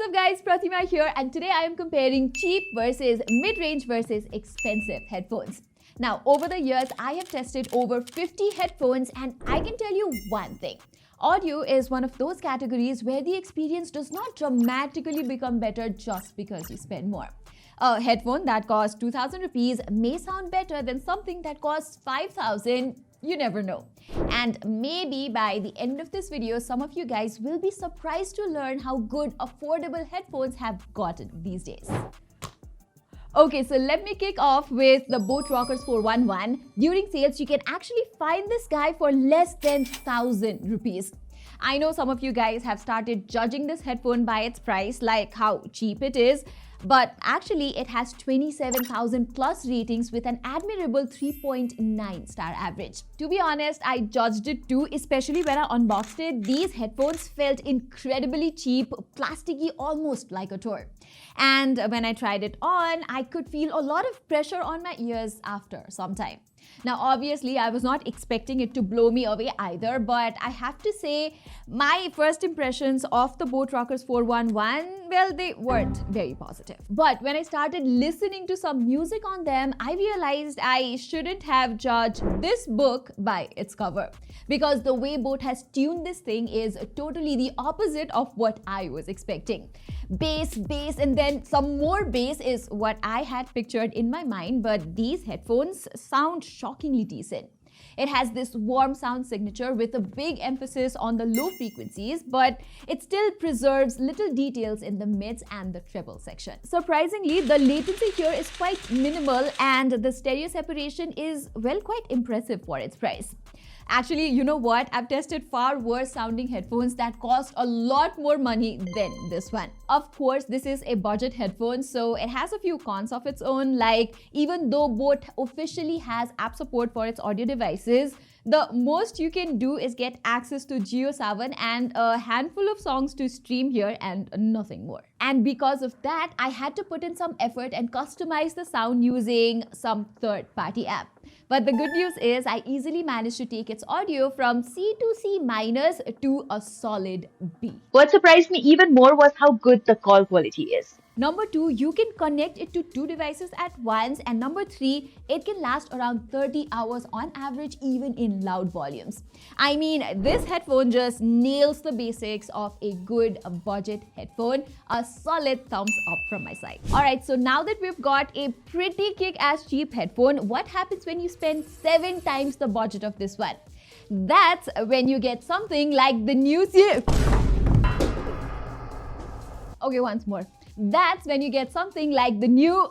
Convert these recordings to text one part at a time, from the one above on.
What's up guys, Pratima here, and today I am comparing cheap versus mid-range versus expensive headphones. Now, over the years, I have tested over 50 headphones and I can tell you one thing. Audio is one of those categories where the experience does not dramatically become better just because you spend more. A headphone that costs 2000 rupees may sound better than something that costs 5000. You never know. And maybe by the end of this video, some of you guys will be surprised to learn how good affordable headphones have gotten these days. Okay, so let me kick off with the Boat Rockers 411. During sales, you can actually find this guy for less than 1000 rupees. I know some of you guys have started judging this headphone by its price, like how cheap it is. But actually, it has 27,000 plus ratings with an admirable 3.9 star average. To be honest, I judged it too, especially when I unboxed it. These headphones felt incredibly cheap, plasticky, almost like a toy. And when I tried it on, I could feel a lot of pressure on my ears after some time. Now, obviously, I was not expecting it to blow me away either, but I have to say my first impressions of the Boat Rockers 411, well, they weren't very positive. But when I started listening to some music on them, I realized I shouldn't have judged this book by its cover, because the way Boat has tuned this thing is totally the opposite of what I was expecting. Bass, and then some more bass is what I had pictured in my mind, but these headphones sound shockingly decent. It has this warm sound signature with a big emphasis on the low frequencies, but it still preserves little details in the mids and the treble section. Surprisingly, the latency here is quite minimal and the stereo separation is, well, quite impressive for its price. Actually, you know what? I've tested far worse sounding headphones that cost a lot more money than this one. Of course, this is a budget headphone, so it has a few cons of its own, like even though Boat officially has app support for its audio devices, the most you can do is get access to JioSaavn and a handful of songs to stream here and nothing more. And because of that, I had to put in some effort and customize the sound using some third-party app. But the good news is I easily managed to take its audio from C to C minus to a solid B. What surprised me even more was how good the call quality is. Number 2, you can connect it to 2 devices at once, and number 3, it can last around 30 hours on average even in loud volumes. I mean, this headphone just nails the basics of a good budget headphone. A solid thumbs up from my side. Alright, so now that we've got a pretty kick-ass cheap headphone, what happens when you spend 7 times the budget of this one? That's when you get something like the new Okay, once more. That's when you get something like the new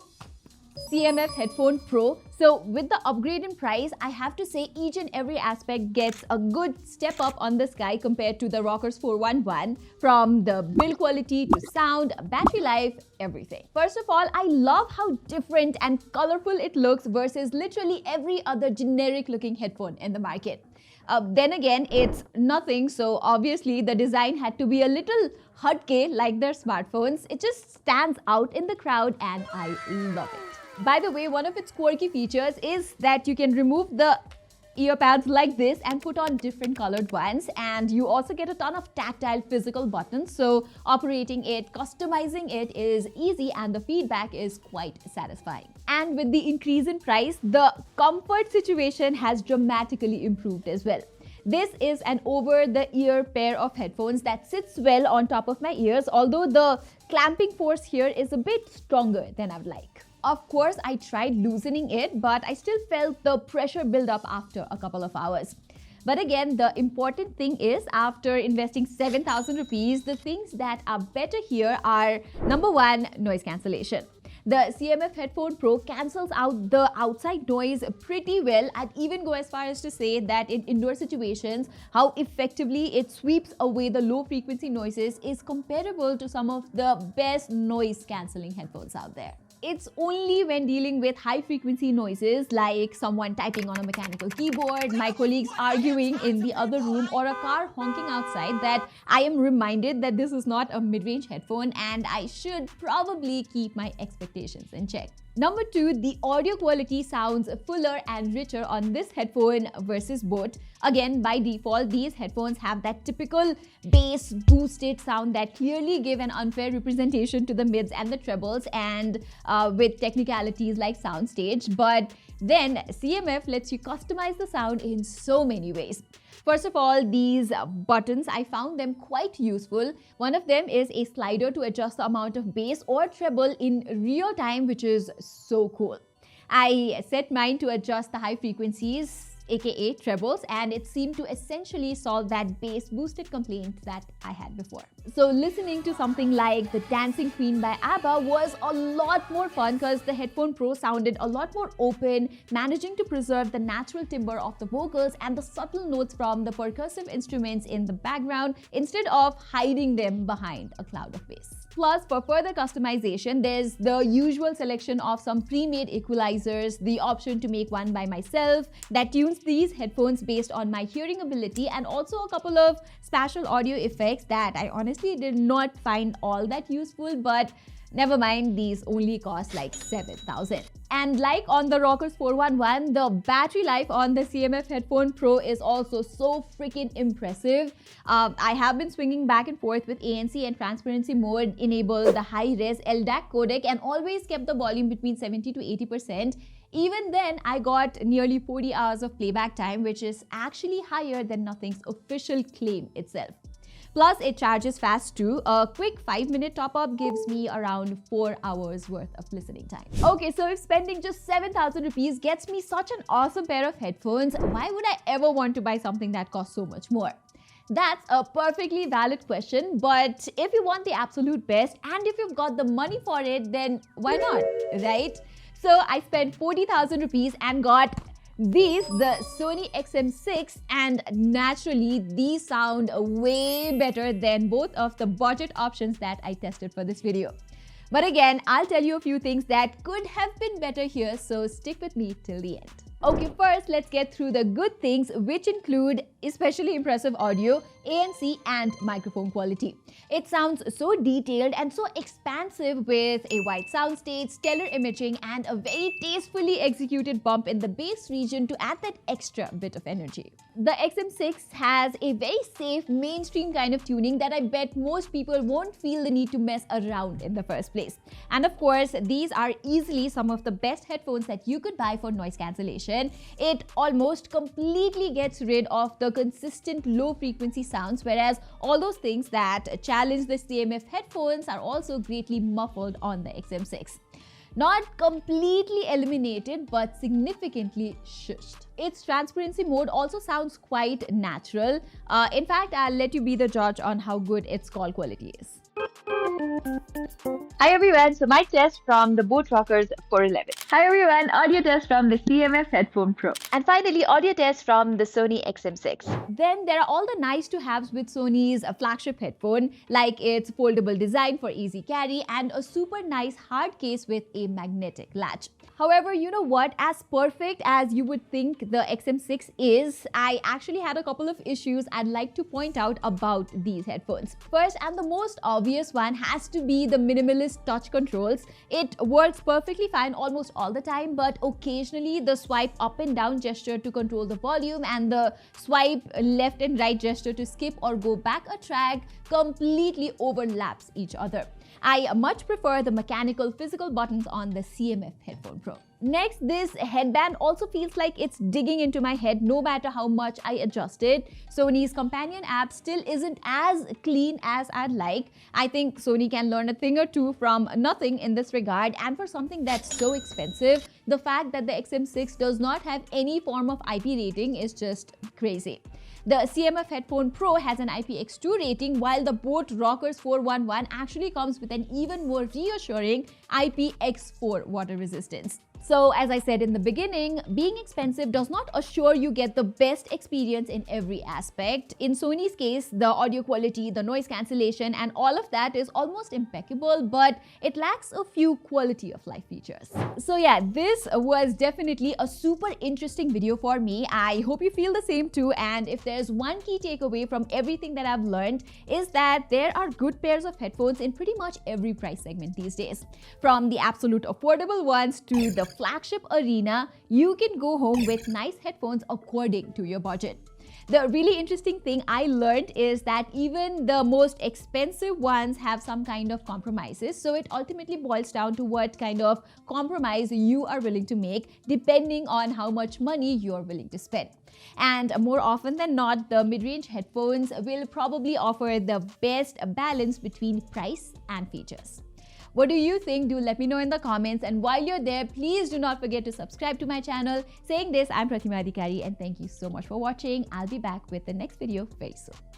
CMF Headphone Pro. So with the upgrade in price, I have to say each and every aspect gets a good step up on this guy compared to the Rockers 411, from the build quality to sound, battery life, everything. First of all, I love how different and colorful it looks versus literally every other generic looking headphone in the market. Then again, it's nothing, so obviously the design had to be a little hutke like their smartphones. It just stands out in the crowd and I love it. By the way, one of its quirky features is that you can remove the ear pads like this and put on different colored ones, and you also get a ton of tactile physical buttons, so operating it, customizing it is easy and the feedback is quite satisfying. And with the increase in price, the comfort situation has dramatically improved as well. This is an over-the-ear pair of headphones that sits well on top of my ears, although the clamping force here is a bit stronger than I would like. Of course, I tried loosening it, but I still felt the pressure build up after a couple of hours. But again, the important thing is, after investing 7,000 rupees, the things that are better here are, number 1, noise cancellation. The CMF Headphone Pro cancels out the outside noise pretty well. I'd even go as far as to say that in indoor situations, how effectively it sweeps away the low frequency noises is comparable to some of the best noise cancelling headphones out there. it's only when dealing with high frequency noises like someone typing on a mechanical keyboard, my colleagues arguing in the other room, or a car honking outside that I am reminded that this is not a mid-range headphone and I should probably keep my expectations in check. Number 2, the audio quality sounds fuller and richer on this headphone versus both. Again, by default, these headphones have that typical bass boosted sound that clearly give an unfair representation to the mids and the trebles, and with technicalities like soundstage. But then CMF lets you customize the sound in so many ways. First of all, these buttons, I found them quite useful. One of them is a slider to adjust the amount of bass or treble in real time, which is so cool. I set mine to adjust the high frequencies, aka trebles, and it seemed to essentially solve that bass boosted complaint that I had before. So listening to something like The Dancing Queen by ABBA was a lot more fun because the Headphone Pro sounded a lot more open, managing to preserve the natural timbre of the vocals and the subtle notes from the percussive instruments in the background instead of hiding them behind a cloud of bass. Plus, for further customization, there's the usual selection of some pre-made equalizers, the option to make one by myself that tunes these headphones based on my hearing ability, and also a couple of spatial audio effects that I honestly did not find all that useful, but never mind, these only cost like 7,000. And like on the Rockers 411, the battery life on the CMF Headphone Pro is also so freaking impressive. I have been swinging back and forth with ANC and transparency mode, enabled the high-res LDAC codec, and always kept the volume between 70 to 80%. Even then, I got nearly 40 hours of playback time, which is actually higher than Nothing's official claim itself. Plus, it charges fast too. A quick 5-minute top-up gives me around 4 hours worth of listening time. Okay, so if spending just 7,000 rupees gets me such an awesome pair of headphones, why would I ever want to buy something that costs so much more? That's a perfectly valid question, but if you want the absolute best and if you've got the money for it, then why not, right? So I spent 40,000 rupees and got these, the Sony XM6, and naturally these sound way better than both of the budget options that I tested for this video. But again, I'll tell you a few things that could have been better here, so stick with me till the end. Okay, first let's get through the good things, which include especially impressive audio, ANC, and microphone quality. It sounds so detailed and so expansive with a wide soundstage, stellar imaging, and a very tastefully executed bump in the bass region to add that extra bit of energy. The XM6 has a very safe, mainstream kind of tuning that I bet most people won't feel the need to mess around in the first place. And of course, these are easily some of the best headphones that you could buy for noise cancellation. It almost completely gets rid of the consistent low frequency sounds, whereas all those things that challenge the CMF headphones are also greatly muffled on the XM6. Not completely eliminated, but significantly shushed. Its transparency mode also sounds quite natural. In fact, I'll let you be the judge on how good its call quality is. Hi everyone, so my test from the Boat Rockers 411. Hi everyone, audio test from the CMF Headphone Pro. And finally, audio test from the Sony XM6. Then there are all the nice to haves with Sony's flagship headphone, like its foldable design for easy carry and a super nice hard case with a magnetic latch. However, you know what? As perfect as you would think the XM6 is, I actually had a couple of issues I'd like to point out about these headphones. First, and the most obvious one, has to be the minimalist touch controls. It works perfectly fine almost all the time, but occasionally the swipe up and down gesture to control the volume and the swipe left and right gesture to skip or go back a track completely overlaps each other. I much prefer the mechanical physical buttons on the CMF Headphone Pro. Next, this headband also feels like it's digging into my head no matter how much I adjust it. Sony's companion app still isn't as clean as I'd like. I think Sony can learn a thing or two from Nothing in this regard, and for something that's so expensive, the fact that the XM6 does not have any form of IP rating is just crazy. The CMF Headphone Pro has an IPX2 rating, while the Boat Rockers 411 actually comes with an even more reassuring IPX4 water resistance. So as I said in the beginning, being expensive does not assure you get the best experience in every aspect. In Sony's case, the audio quality, the noise cancellation and all of that is almost impeccable, but it lacks a few quality of life features. So yeah, this was definitely a super interesting video for me. I hope you feel the same too, and if there's one key takeaway from everything that I've learned is that there are good pairs of headphones in pretty much every price segment these days. From the absolute affordable ones to the flagship arena, you can go home with nice headphones according to your budget. The really interesting thing I learned is that even the most expensive ones have some kind of compromises. So it ultimately boils down to what kind of compromise you are willing to make depending on how much money you're willing to spend. And more often than not, the mid-range headphones will probably offer the best balance between price and features. What do you think? Do let me know in the comments. And while you're there, please do not forget to subscribe to my channel. Saying this, I'm Pratima and thank you so much for watching. I'll be back with the next video very soon.